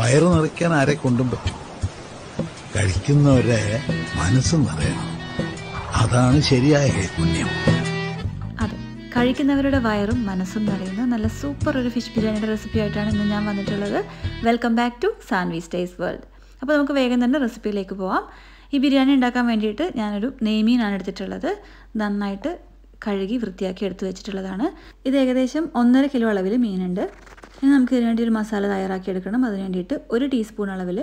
വയറു നിറയ്ക്കാൻ ആരെ കൊണ്ടും പറ്റും. കഴിക്കുന്നവരെ മനസ്സും നിറയണം. അതാണ് ശരിയായ കൈപുണ്യം. അതെ, കഴിക്കുന്നവരുടെ വയറും മനസ്സും നിറയുന്ന നല്ല സൂപ്പർ ഒരു ഫിഷ് ബിരിയാണിയുടെ റെസിപ്പി ആയിട്ടാണ് ഇന്ന് ഞാൻ വന്നിട്ടുള്ളത്. Welcome back to Sanvi's taste world. അപ്പോൾ നമുക്ക് വേഗം തന്നെ റെസിപ്പിയിലേക്ക് പോവാം. ഈ ബിരിയാണി ഉണ്ടാക്കാൻ വേണ്ടിയിട്ട് ഞാനൊരു നെയ്മീനാണ് എടുത്തിട്ടുള്ളത്. നന്നായിട്ട് കഴുകി വൃത്തിയാക്കി എടുത്തു വെച്ചിട്ടുള്ളതാണ്. ഇത് ഏകദേശം 1.5 കിലോ അളവിൽ മീനുണ്ട്. ഇനി നമുക്ക് ഇതിന് വേണ്ടി ഒരു മസാല തയ്യാറാക്കി എടുക്കണം. അതിന് വേണ്ടിയിട്ട് 1 ടീസ്പൂൺ അളവിൽ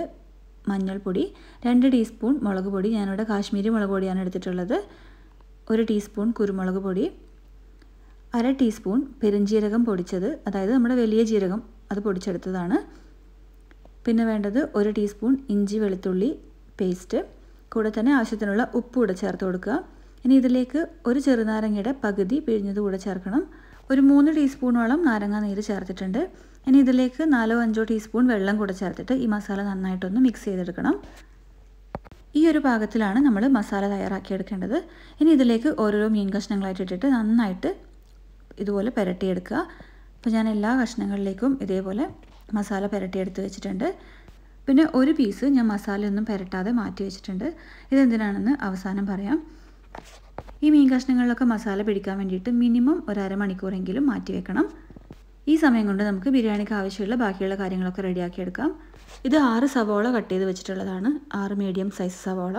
മഞ്ഞൾപ്പൊടി, 2 ടീസ്പൂൺ മുളക് പൊടി, ഞാനിവിടെ കാശ്മീരി മുളക് പൊടിയാണ് എടുത്തിട്ടുള്ളത്, 1 ടീസ്പൂൺ കുരുമുളക് പൊടി, 1/2 ടീസ്പൂൺ പെരുംജീരകം പൊടിച്ചത്, അതായത് നമ്മുടെ വലിയ ജീരകം അത് പൊടിച്ചെടുത്തതാണ്. പിന്നെ വേണ്ടത് 1 ടീസ്പൂൺ ഇഞ്ചി വെളുത്തുള്ളി പേസ്റ്റ്, കൂടെ തന്നെ ആവശ്യത്തിനുള്ള ഉപ്പ് കൂടെ ചേർത്ത് കൊടുക്കുക. ഇനി ഇതിലേക്ക് ഒരു ചെറുനാരങ്ങയുടെ പകുതി പിഴിഞ്ഞത് കൂടെ ചേർക്കണം. ഒരു 3 ടീസ്പൂണോളം നാരങ്ങാ നീര് ചേർത്തിട്ടുണ്ട്. ഇനി ഇതിലേക്ക് 4-5 ടീസ്പൂൺ വെള്ളം കൂടെ ചേർത്തിട്ട് ഈ മസാല നന്നായിട്ടൊന്ന് മിക്സ് ചെയ്തെടുക്കണം. ഈ ഒരു പാകത്തിലാണ് നമ്മൾ മസാല തയ്യാറാക്കിയെടുക്കേണ്ടത്. ഇനി ഇതിലേക്ക് ഓരോരോ മീൻ കഷ്ണങ്ങളായിട്ട് ഇട്ടിട്ട് നന്നായിട്ട് ഇതുപോലെ പുരട്ടിയെടുക്കുക. അപ്പോൾ ഞാൻ എല്ലാ കഷ്ണങ്ങളിലേക്കും ഇതേപോലെ മസാല പുരട്ടിയെടുത്ത് വെച്ചിട്ടുണ്ട്. പിന്നെ ഒരു പീസ് ഞാൻ മസാലയൊന്നും പുരട്ടാതെ മാറ്റി വെച്ചിട്ടുണ്ട്. ഇതെന്തിനാണെന്ന് അവസാനം പറയാം. ഈ മീൻ കഷ്ണങ്ങളിലൊക്കെ മസാല പിടിക്കാൻ വേണ്ടിയിട്ട് മിനിമം ഒരു അരമണിക്കൂറെങ്കിലും മാറ്റി വെക്കണം. ഈ സമയം കൊണ്ട് നമുക്ക് ബിരിയാണിക്ക് ആവശ്യമുള്ള ബാക്കിയുള്ള കാര്യങ്ങളൊക്കെ റെഡിയാക്കിയെടുക്കാം. ഇത് 6 സവോള കട്ട് ചെയ്ത് വെച്ചിട്ടുള്ളതാണ്, 6 മീഡിയം സൈസ് സവോള.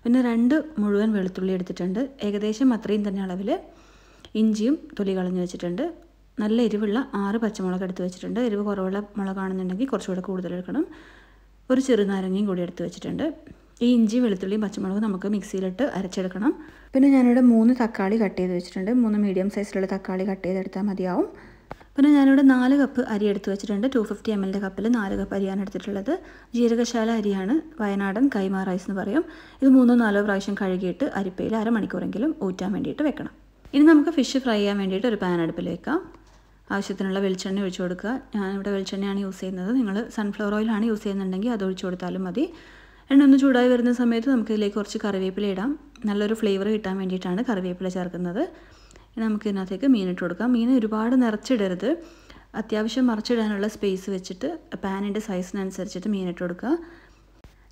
പിന്നെ 2 മുഴുവൻ വെളുത്തുള്ളി എടുത്തിട്ടുണ്ട്. ഏകദേശം അത്രയും തന്നെ അളവിൽ ഇഞ്ചിയും തൊലി കളഞ്ഞ് വെച്ചിട്ടുണ്ട്. നല്ല എരിവുള്ള 6 പച്ചമുളക് എടുത്ത് വെച്ചിട്ടുണ്ട്. എരിവ് കുറവുള്ള മുളകാണെന്നുണ്ടെങ്കിൽ കുറച്ചുകൂടെ കൂടുതൽ എടുക്കണം. ഒരു ചെറുനാരങ്ങയും കൂടി എടുത്ത് വെച്ചിട്ടുണ്ട്. ഈ ഇഞ്ചി വെളുത്തുള്ളിയും പച്ചമുളകും നമുക്ക് മിക്സിയിലിട്ട് അരച്ചെടുക്കണം. പിന്നെ ഞാനിവിടെ 3 തക്കാളി കട്ട് ചെയ്ത് വെച്ചിട്ടുണ്ട്. 3 മീഡിയം സൈസിലുള്ള തക്കാളി കട്ട് ചെയ്തെടുത്താൽ മതിയാവും. പിന്നെ ഞാനിവിടെ 4 കപ്പ് അരി എടുത്ത് വെച്ചിട്ടുണ്ട്. 250 ml കപ്പിൽ 4 കപ്പ് അരിയാണ് എടുത്തിട്ടുള്ളത്. ജീരകശാല അരിയാണ്, വയനാടൻ കൈമാ റൈസ് എന്ന് പറയും. ഇത് 3-4 പ്രാവശ്യം കഴുകിയിട്ട് അരിപ്പയിൽ അരമണിക്കൂറെങ്കിലും ഊറ്റാൻ വേണ്ടിയിട്ട് വെക്കണം. ഇനി നമുക്ക് ഫിഷ് ഫ്രൈ ചെയ്യാൻ വേണ്ടിയിട്ട് ഒരു പാൻ അടുപ്പിൽ വെക്കാം. ആവശ്യത്തിനുള്ള വെളിച്ചെണ്ണ ഒഴിച്ചു കൊടുക്കുക. ഞാനിവിടെ വെളിച്ചെണ്ണയാണ് യൂസ് ചെയ്യുന്നത്. നിങ്ങൾ സൺഫ്ലവർ ഓയിലാണ് യൂസ് ചെയ്യുന്നുണ്ടെങ്കിൽ അത് ഒഴിച്ചു കൊടുത്താലും മതി. എണ്ണ ഒന്ന് ചൂടായി വരുന്ന സമയത്ത് നമുക്ക് ഇതിലേക്ക് കുറച്ച് കറിവേപ്പില ഇടാം. നല്ലൊരു ഫ്ലേവർ കിട്ടാൻ വേണ്ടിയിട്ടാണ് കറിവേപ്പില ചേർക്കുന്നത്. നമുക്ക് ഇതിനകത്തേക്ക് മീനിട്ട് കൊടുക്കാം. മീൻ ഒരുപാട് നിറച്ചിടരുത്, അത്യാവശ്യം മറിച്ചിടാനുള്ള സ്പേസ് വെച്ചിട്ട് പാനിൻ്റെ സൈസിനനുസരിച്ചിട്ട് മീനിട്ട് കൊടുക്കുക.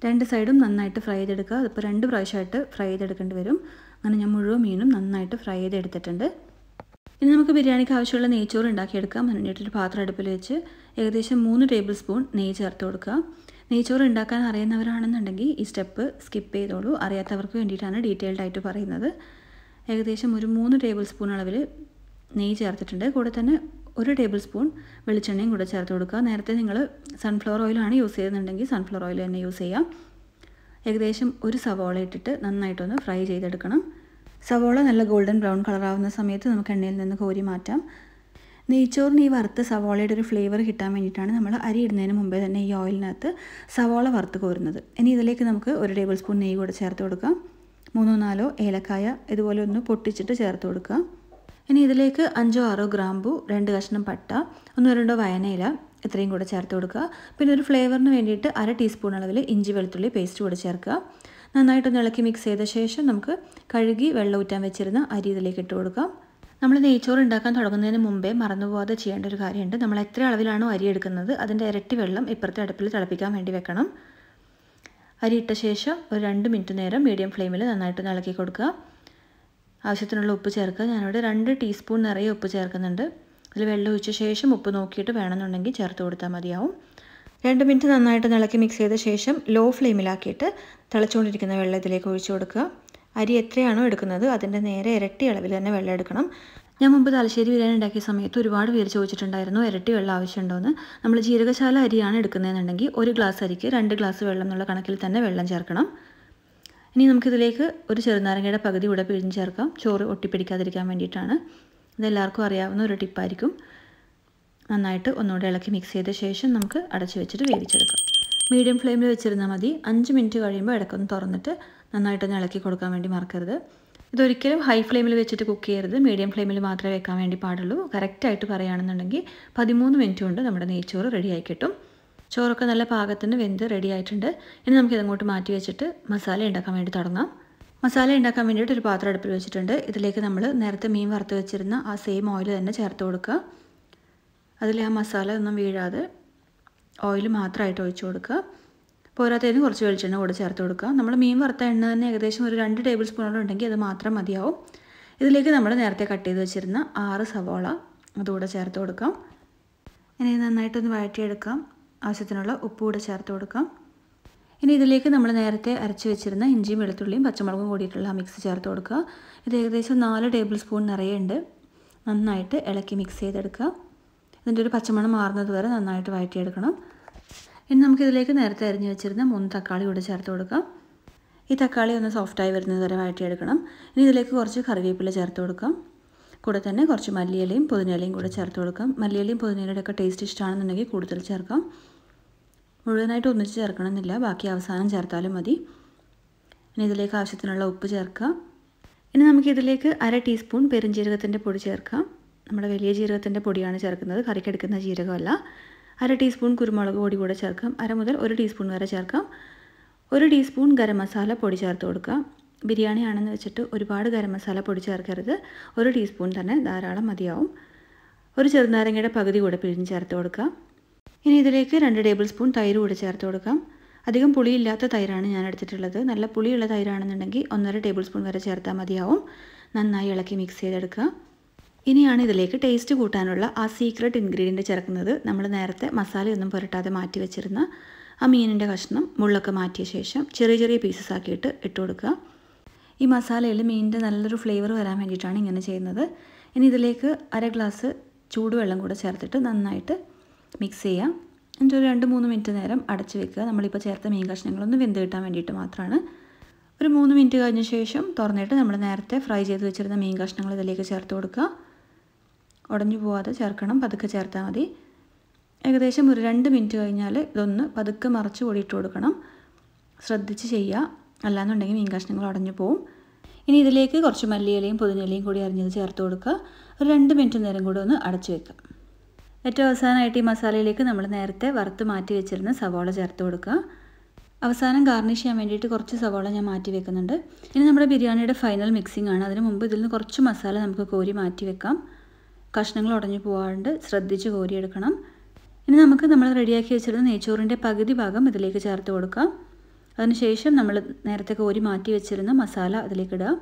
2 സൈഡും നന്നായിട്ട് ഫ്രൈ ചെയ്തെടുക്കുക. അതിപ്പോൾ 2 പ്രാവശ്യമായിട്ട് ഫ്രൈ ചെയ്തെടുക്കേണ്ടി വരും. അങ്ങനെ ഞാൻ മുഴുവൻ മീനും നന്നായിട്ട് ഫ്രൈ ചെയ്തെടുത്തിട്ടുണ്ട്. ഇനി നമുക്ക് ബിരിയാണിക്ക് ആവശ്യമുള്ള നെയ്ച്ചോറ് ഉണ്ടാക്കിയെടുക്കാം. അതിന് വേണ്ടിയിട്ടൊരു പാത്രം അടുപ്പിൽ വെച്ച് ഏകദേശം 3 ടേബിൾ സ്പൂൺ നെയ്യ് ചേർത്ത് കൊടുക്കുക. നെയ്ച്ചോറ് ഉണ്ടാക്കാൻ അറിയുന്നവരാണെന്നുണ്ടെങ്കിൽ ഈ സ്റ്റെപ്പ് സ്കിപ്പ് ചെയ്തോളൂ. അറിയാത്തവർക്ക് വേണ്ടിയിട്ടാണ് ഡീറ്റെയിൽഡ് ആയിട്ട് പറയുന്നത്. ഏകദേശം ഒരു 3 ടേബിൾ സ്പൂൺ അളവിൽ നെയ്യ് ചേർത്തിട്ടുണ്ട്. കൂടെ തന്നെ 1 ടേബിൾ സ്പൂൺ വെളിച്ചെണ്ണയും കൂടെ ചേർത്ത് കൊടുക്കുക. നേരത്തെ നിങ്ങൾ സൺഫ്ലവർ ഓയിലാണ് യൂസ് ചെയ്യുന്നുണ്ടെങ്കിൽ സൺഫ്ലവർ ഓയിൽ തന്നെ യൂസ് ചെയ്യാം. ഏകദേശം ഒരു സവോള ഇട്ടിട്ട് നന്നായിട്ടൊന്ന് ഫ്രൈ ചെയ്തെടുക്കണം. സവോള നല്ല ഗോൾഡൻ ബ്രൗൺ കളറാവുന്ന സമയത്ത് നമുക്ക് എണ്ണയിൽ നിന്ന് കോരി മാറ്റാം. നെയ്ച്ചോറിന് ഈ വറുത്ത് സവോളയുടെ ഒരു ഫ്ലേവർ കിട്ടാൻ വേണ്ടിയിട്ടാണ് നമ്മൾ അരി ഇടുന്നതിന് മുമ്പേ തന്നെ ഈ ഓയിലിനകത്ത് സവോള വറുത്ത് കോരുന്നത്. ഇനി ഇതിലേക്ക് നമുക്ക് 1 ടേബിൾ സ്പൂൺ നെയ്യ് കൂടെ ചേർത്ത് കൊടുക്കാം. 3-4 ഏലക്കായ ഇതുപോലെ ഒന്ന് പൊട്ടിച്ചിട്ട് ചേർത്ത് കൊടുക്കുക. ഇനി ഇതിലേക്ക് 5-6 ഗ്രാമ്പു, 2 കഷ്ണം പട്ട, 1-2 വയനയില ഇത്രയും കൂടെ ചേർത്ത് കൊടുക്കുക. പിന്നെ ഒരു ഫ്ലേവറിന് വേണ്ടിയിട്ട് 1/2 ടീസ്പൂൺ അളവിൽ ഇഞ്ചി വെളുത്തുള്ളി പേസ്റ്റ് കൂടെ ചേർക്കുക. നന്നായിട്ടൊന്ന് ഇളക്കി മിക്സ് ചെയ്ത ശേഷം നമുക്ക് കഴുകി വെള്ളം ഊറ്റാൻ വെച്ചിരുന്ന അരി ഇതിലേക്ക് ഇട്ട് കൊടുക്കാം. നമ്മൾ നെയ്ച്ചോറ് ഉണ്ടാക്കാൻ തുടങ്ങുന്നതിന് മുമ്പേ മറന്നുപോകാതെ ചെയ്യേണ്ട ഒരു കാര്യമുണ്ട്. നമ്മൾ എത്ര അളവിലാണോ അരി എടുക്കുന്നത് അതിൻ്റെ ഇരട്ടി വെള്ളം ഇപ്പുറത്തെ അടുപ്പിൽ തിളപ്പിക്കാൻ വേണ്ടി വെക്കണം. അരി ഇട്ട ശേഷം ഒരു 2 മിനിറ്റ് നേരം മീഡിയം ഫ്ലെയിമിൽ നന്നായിട്ടൊന്ന് ഇളക്കി കൊടുക്കുക. ആവശ്യത്തിനുള്ള ഉപ്പ് ചേർക്കുക. ഞാനിവിടെ 2 ടീസ്പൂൺ നിറയെ ഉപ്പ് ചേർക്കുന്നുണ്ട്. അതിൽ വെള്ളം ഒഴിച്ച ശേഷം ഉപ്പ് നോക്കിയിട്ട് വേണമെന്നുണ്ടെങ്കിൽ ചേർത്ത് കൊടുത്താൽ മതിയാവും. 2 മിനിറ്റ് നന്നായിട്ട് ഇളക്കി മിക്സ് ചെയ്ത ശേഷം ലോ ഫ്ലെയിമിലാക്കിയിട്ട് തിളച്ചുകൊണ്ടിരിക്കുന്ന വെള്ളം ഇതിലേക്ക് ഒഴിച്ചു കൊടുക്കുക. അരി എത്രയാണോ എടുക്കുന്നത് അതിൻ്റെ നേരെ ഇരട്ടി അളവിൽ തന്നെ വെള്ളം എടുക്കണം. ഞാൻ മുമ്പ് തലശ്ശേരി ബിരിയാണി ഉണ്ടാക്കിയ സമയത്ത് ഒരുപാട് പേര് ചോദിച്ചിട്ടുണ്ടായിരുന്നു ഇരട്ടി വെള്ളം ആവശ്യമുണ്ടോയെന്ന്. നമ്മൾ ജീരകശാല അരിയാണ് എടുക്കുന്നതെന്നുണ്ടെങ്കിൽ 1 ഗ്ലാസ് അരിക്ക് 2 ഗ്ലാസ് വെള്ളം എന്നുള്ള കണക്കിൽ തന്നെ വെള്ളം ചേർക്കണം. ഇനി നമുക്കിതിലേക്ക് ഒരു ചെറുനാരങ്ങയുടെ പകുതി കൂടെ പിഴിഞ്ഞ് ചേർക്കാം. ചോറ് ഒട്ടിപ്പിടിക്കാതിരിക്കാൻ വേണ്ടിയിട്ടാണ്. ഇതെല്ലാവർക്കും അറിയാവുന്ന ഒരു ടിപ്പായിരിക്കും. നന്നായിട്ട് ഒന്നുകൂടെ ഇളക്കി മിക്സ് ചെയ്ത ശേഷം നമുക്ക് അടച്ചു വെച്ചിട്ട് വേവിച്ചെടുക്കാം. മീഡിയം ഫ്ലെയിമിൽ വെച്ചിരുന്നാൽ മതി. 5 മിനിറ്റ് കഴിയുമ്പോൾ ഇടയ്ക്കൊന്ന് തുറന്നിട്ട് നന്നായിട്ടൊന്ന് ഇളക്കി കൊടുക്കാൻ വേണ്ടി മറക്കരുത്. ഇതൊരിക്കലും ഹൈ ഫ്ലെയിമിൽ വെച്ചിട്ട് കുക്ക് ചെയ്യരുത്. മീഡിയം ഫ്ലെയിമിൽ മാത്രമേ വെക്കാൻ വേണ്ടി പാടുള്ളൂ. കറക്റ്റായിട്ട് പറയുകയാണെന്നുണ്ടെങ്കിൽ 13 മിനിറ്റ് കൊണ്ട് നമ്മുടെ നെയ്ച്ചോറ് റെഡിയായി കിട്ടും. ചോറൊക്കെ നല്ല പാകത്തിന് വെന്ത് റെഡി ആയിട്ടുണ്ട്. ഇനി നമുക്കിതങ്ങോട്ട് മാറ്റി വെച്ചിട്ട് മസാല ഉണ്ടാക്കാൻ വേണ്ടി തുടങ്ങാം. മസാല ഉണ്ടാക്കാൻ വേണ്ടിയിട്ട് ഒരു പാത്രം അടുപ്പിൽ വെച്ചിട്ടുണ്ട്. ഇതിലേക്ക് നമ്മൾ നേരത്തെ മീൻ വറുത്ത് വെച്ചിരുന്ന ആ സെയിം ഓയിൽ തന്നെ ചേർത്ത് കൊടുക്കുക. അതിൽ ആ മസാല ഒന്നും വീഴാതെ ഓയിൽ മാത്രമായിട്ട് ഒഴിച്ചു കൊടുക്കുക. പോരാത്തതിന് കുറച്ച് വെളിച്ചെണ്ണ കൂടെ ചേർത്ത് കൊടുക്കുക. നമ്മൾ മീൻ വറുത്ത എണ്ണ തന്നെ ഏകദേശം ഒരു 2 ടേബിൾ സ്പൂണോളം ഉണ്ടെങ്കിൽ അത് മാത്രം മതിയാവും. ഇതിലേക്ക് നമ്മൾ നേരത്തെ കട്ട് ചെയ്ത് വെച്ചിരുന്ന 6 സവോള അതുകൂടെ ചേർത്ത് കൊടുക്കാം. ഇനി നന്നായിട്ടൊന്ന് വഴറ്റിയെടുക്കാം. ആവശ്യത്തിനുള്ള ഉപ്പ് കൂടെ ചേർത്ത് കൊടുക്കാം. ഇനി ഇതിലേക്ക് നമ്മൾ നേരത്തെ അരച്ച് വെച്ചിരുന്ന ഇഞ്ചിയും വെളുത്തുള്ളിയും പച്ചമുളകും കൂടിയിട്ടുള്ള മിക്സ് ചേർത്ത് കൊടുക്കുക. ഇത് ഏകദേശം 4 ടേബിൾ സ്പൂൺ നിറയുണ്ട്. നന്നായിട്ട് ഇളക്കി മിക്സ് ചെയ്തെടുക്കുക. ഇതിൻ്റെ ഒരു പച്ചമണം മാറുന്നത് വരെ നന്നായിട്ട് വഴറ്റിയെടുക്കണം. ഇനി നമുക്കിതിലേക്ക് നേരത്തെ അരിഞ്ഞ് വെച്ചിരുന്ന 3 തക്കാളി കൂടെ ചേർത്ത് കൊടുക്കാം. ഈ തക്കാളി ഒന്ന് സോഫ്റ്റായി വരുന്നത് വരെ വഴറ്റിയെടുക്കണം. ഇനി ഇതിലേക്ക് കുറച്ച് കറിവേപ്പില ചേർത്ത് കൊടുക്കാം. കൂടെ തന്നെ കുറച്ച് മല്ലിയിലയും പുതിനയിലയും കൂടെ ചേർത്ത് കൊടുക്കാം. മല്ലിയിലയും പുതിനയിലയുടെ ഒക്കെ ടേസ്റ്റ് ഇഷ്ടമാണെന്നുണ്ടെങ്കിൽ കൂടുതൽ ചേർക്കാം. മുഴുവനായിട്ട് ഒന്നിച്ച് ചേർക്കണമെന്നില്ല, ബാക്കി അവസാനം ചേർത്താലും മതി. ഇനി ഇതിലേക്ക് ആവശ്യത്തിനുള്ള ഉപ്പ് ചേർക്കുക. ഇനി നമുക്കിതിലേക്ക് 1/2 ടീസ്പൂൺ പെരുംജീരകത്തിൻ്റെ പൊടി ചേർക്കാം. നമ്മുടെ വലിയ ജീരകത്തിൻ്റെ പൊടിയാണ് ചേർക്കുന്നത്, കറിക്കെടുക്കുന്ന ജീരകമല്ല. 1/2 ടീസ്പൂൺ കുരുമുളക് പൊടി കൂടെ ചേർക്കാം. 1/2 മുതൽ 1 ടീസ്പൂൺ വരെ ചേർക്കാം. 1 ടീസ്പൂൺ ഗരം മസാല പൊടി ചേർത്ത് കൊടുക്കുക. ബിരിയാണി ആണെന്ന് വെച്ചിട്ട് ഒരുപാട് ഗരം മസാല പൊടി ചേർക്കരുത്. 1 ടീസ്പൂൺ തന്നെ ധാരാളം മതിയാവും. ഒരു ചെറുനാരങ്ങയുടെ പകുതി കൂടെ പിഴിഞ്ഞ് ചേർത്ത് കൊടുക്കുക. ഇനി ഇതിലേക്ക് 2 ടേബിൾ സ്പൂൺ തൈര് കൂടെ ചേർത്ത് കൊടുക്കാം. അധികം പുളിയില്ലാത്ത തൈരാണ് ഞാൻ എടുത്തിട്ടുള്ളത്. നല്ല പുളിയുള്ള തൈരാണെന്നുണ്ടെങ്കിൽ 1.5 ടേബിൾ സ്പൂൺ വരെ ചേർത്താൽ മതിയാവും. നന്നായി ഇളക്കി മിക്സ് ചെയ്തെടുക്കുക. ഇനിയാണ് ഇതിലേക്ക് ടേസ്റ്റ് കൂട്ടാനുള്ള ആ സീക്രട്ട് ഇൻഗ്രീഡിയൻറ്റ് ചേർക്കുന്നത്. നമ്മൾ നേരത്തെ മസാലയൊന്നും പുരട്ടാതെ മാറ്റി വെച്ചിരുന്ന ആ മീനിൻ്റെ കഷ്ണം മുള്ളൊക്കെ മാറ്റിയ ശേഷം ചെറിയ ചെറിയ പീസസ് ആക്കിയിട്ട് ഇട്ട് കൊടുക്കുക. ഈ മസാലയിൽ മീനിൻ്റെ നല്ലൊരു ഫ്ലേവർ വരാൻ വേണ്ടിയിട്ടാണ് ഇങ്ങനെ ചെയ്യുന്നത്. ഇനി ഇതിലേക്ക് 1/2 ഗ്ലാസ് ചൂടുവെള്ളം കൂടെ ചേർത്തിട്ട് നന്നായിട്ട് മിക്സ് ചെയ്യാം. എന്നിട്ട് ഒരു 2-3 മിനിറ്റ് നേരം അടച്ച് വെക്കുക. നമ്മളിപ്പോൾ ചേർത്ത മീൻ കഷ്ണങ്ങളൊന്ന് വെന്ത് കിട്ടാൻ വേണ്ടിയിട്ട് മാത്രമാണ്. ഒരു 3 മിനിറ്റ് കഴിഞ്ഞ ശേഷം തുറന്നിട്ട് നമ്മൾ നേരത്തെ ഫ്രൈ ചെയ്ത് വെച്ചിരുന്ന മീൻ കഷ്ണങ്ങൾ ഇതിലേക്ക് ചേർത്ത് കൊടുക്കുക. ഉടഞ്ഞു പോവാതെ ചേർക്കണം, പതുക്കെ ചേർത്താൽ മതി. ഏകദേശം ഒരു 2 മിനിറ്റ് കഴിഞ്ഞാൽ ഇതൊന്ന് പതുക്കെ മറച്ച് കൂടിയിട്ട് കൊടുക്കണം. ശ്രദ്ധിച്ച് ചെയ്യുക, അല്ലാന്നുണ്ടെങ്കിൽ മീൻ കഷ്ണങ്ങൾ ഉടഞ്ഞു പോവും. ഇനി ഇതിലേക്ക് കുറച്ച് മല്ലിയിലയും പുതിനയിലയും കൂടി അരിഞ്ഞത് ചേർത്ത് കൊടുക്കുക. ഒരു 2 മിനിറ്റ് നേരം കൂടി ഒന്ന് അടച്ചു വെക്കുക. ഏറ്റവും അവസാനമായിട്ട് ഈ മസാലയിലേക്ക് നമ്മൾ നേരത്തെ വറുത്ത് മാറ്റി വെച്ചിരുന്ന സവാള ചേർത്ത് കൊടുക്കുക. അവസാനം ഗാർണിഷ് ചെയ്യാൻ വേണ്ടിയിട്ട് കുറച്ച് സവാള ഞാൻ മാറ്റി വെക്കുന്നുണ്ട്. ഇനി നമ്മുടെ ബിരിയാണിയുടെ ഫൈനൽ മിക്സിംഗ് ആണ്. അതിന് മുമ്പ് ഇതിൽ നിന്ന് കുറച്ച് മസാല നമുക്ക് കോരി മാറ്റി വെക്കാം. കഷ്ണങ്ങൾ ഉടഞ്ഞു പോകാണ്ട് ശ്രദ്ധിച്ച് കോരിയെടുക്കണം. ഇനി നമുക്ക് നമ്മൾ റെഡിയാക്കി വെച്ചിരുന്ന നെയ്ച്ചോറിൻ്റെ പകുതി ഭാഗം ഇതിലേക്ക് ചേർത്ത് കൊടുക്കാം. അതിനുശേഷം നമ്മൾ നേരത്തെ കോരി മാറ്റി വെച്ചിരുന്ന മസാല അതിലേക്ക് ഇടുക.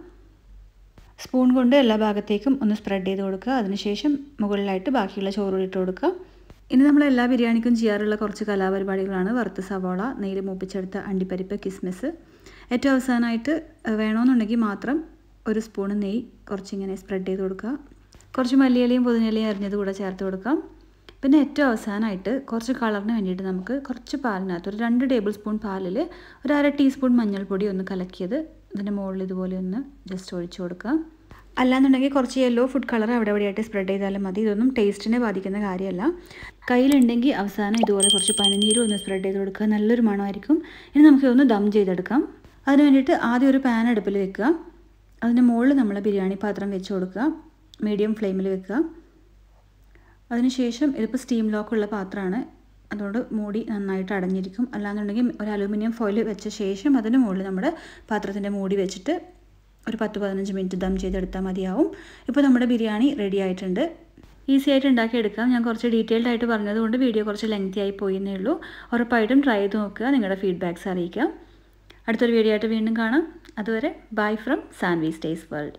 സ്പൂൺ കൊണ്ട് എല്ലാ ഭാഗത്തേക്കും ഒന്ന് സ്പ്രെഡ് ചെയ്ത് കൊടുക്കുക. അതിനുശേഷം മുകളിലായിട്ട് ബാക്കിയുള്ള ചോറ് ഇട്ട് കൊടുക്കുക. ഇനി നമ്മൾ എല്ലാ ബിരിയാണിക്കും ചെയ്യാറുള്ള കുറച്ച് കലാപരിപാടികളാണ് വറുത്ത സവാള, നെയ്യിൽ മൂപ്പിച്ചെടുത്ത അണ്ടിപ്പരിപ്പ്, കിസ്മിസ്. ഏറ്റവും അവസാനമായിട്ട് വേണമെന്നുണ്ടെങ്കിൽ മാത്രം ഒരു സ്പൂൺ നെയ്യ് കുറച്ചിങ്ങനെ സ്പ്രെഡ് ചെയ്ത് കൊടുക്കുക. കുറച്ച് മല്ലിയിലയും പുതിനയിലയും അരിഞ്ഞത് കൂടെ ചേർത്ത് കൊടുക്കാം. പിന്നെ ഏറ്റവും അവസാനമായിട്ട് കുറച്ച് കളറിന് വേണ്ടിയിട്ട് നമുക്ക് കുറച്ച് പാലിനകത്ത് ഒരു 2 ടേബിൾ സ്പൂൺ പാലിൽ ഒരു 1/2 ടീസ്പൂൺ മഞ്ഞൾപ്പൊടി ഒന്ന് കലക്കിയത് ഇതിൻ്റെ മുകളിൽ ഇതുപോലെ ഒന്ന് ജസ്റ്റ് ഒഴിച്ചു കൊടുക്കുക. അല്ലാന്നുണ്ടെങ്കിൽ കുറച്ച് യെല്ലോ ഫുഡ് കളർ അവിടെ എവിടെയായിട്ട് സ്പ്രെഡ് ചെയ്താലും മതി. ഇതൊന്നും ടേസ്റ്റിനെ ബാധിക്കുന്ന കാര്യമല്ല. കയ്യിലുണ്ടെങ്കിൽ അവസാനം ഇതുപോലെ കുറച്ച് പനിനീരും ഒന്ന് സ്പ്രെഡ് ചെയ്ത് കൊടുക്കുക. നല്ലൊരു മണമായിരിക്കും. ഇനി നമുക്കിതൊന്ന് ദം ചെയ്തെടുക്കാം. അതിന് വേണ്ടിയിട്ട് ആദ്യം ഒരു പാൻ അടുപ്പിൽ വെക്കുക. അതിൻ്റെ മുകളിൽ നമ്മൾ ബിരിയാണി പാത്രം വെച്ച് കൊടുക്കുക. മീഡിയം ഫ്ലെയിമിൽ വെക്കുക. അതിനുശേഷം ഇതിപ്പോൾ സ്റ്റീം ലോക്കുള്ള പാത്രമാണ്, അതുകൊണ്ട് മൂടി നന്നായിട്ട് അടഞ്ഞിരിക്കും. അല്ലാന്നുണ്ടെങ്കിൽ ഒരു അലൂമിനിയം ഫോയിൽ വെച്ച ശേഷം അതിന് മുകളിൽ നമ്മുടെ പാത്രത്തിൻ്റെ മൂടി വെച്ചിട്ട് ഒരു 10-15 മിനിറ്റ് ദം ചെയ്തെടുത്താൽ മതിയാവും. ഇപ്പോൾ നമ്മുടെ ബിരിയാണി റെഡി ആയിട്ടുണ്ട്. ഈസി ആയിട്ട് ഉണ്ടാക്കിയെടുക്കാം. ഞാൻ കുറച്ച് ഡീറ്റെയിൽഡ് ആയിട്ട് പറഞ്ഞതുകൊണ്ട് വീഡിയോ കുറച്ച് ലെങ്തി ആയി പോയെന്നേ ഉള്ളൂ. ഉറപ്പായിട്ടും ട്രൈ ചെയ്ത് നോക്കുക. നിങ്ങളുടെ ഫീഡ്ബാക്ക്സ് അറിയിക്കാം. അടുത്തൊരു വീഡിയോ ആയിട്ട് വീണ്ടും കാണാം. അതുവരെ bye from Sanvi stays world.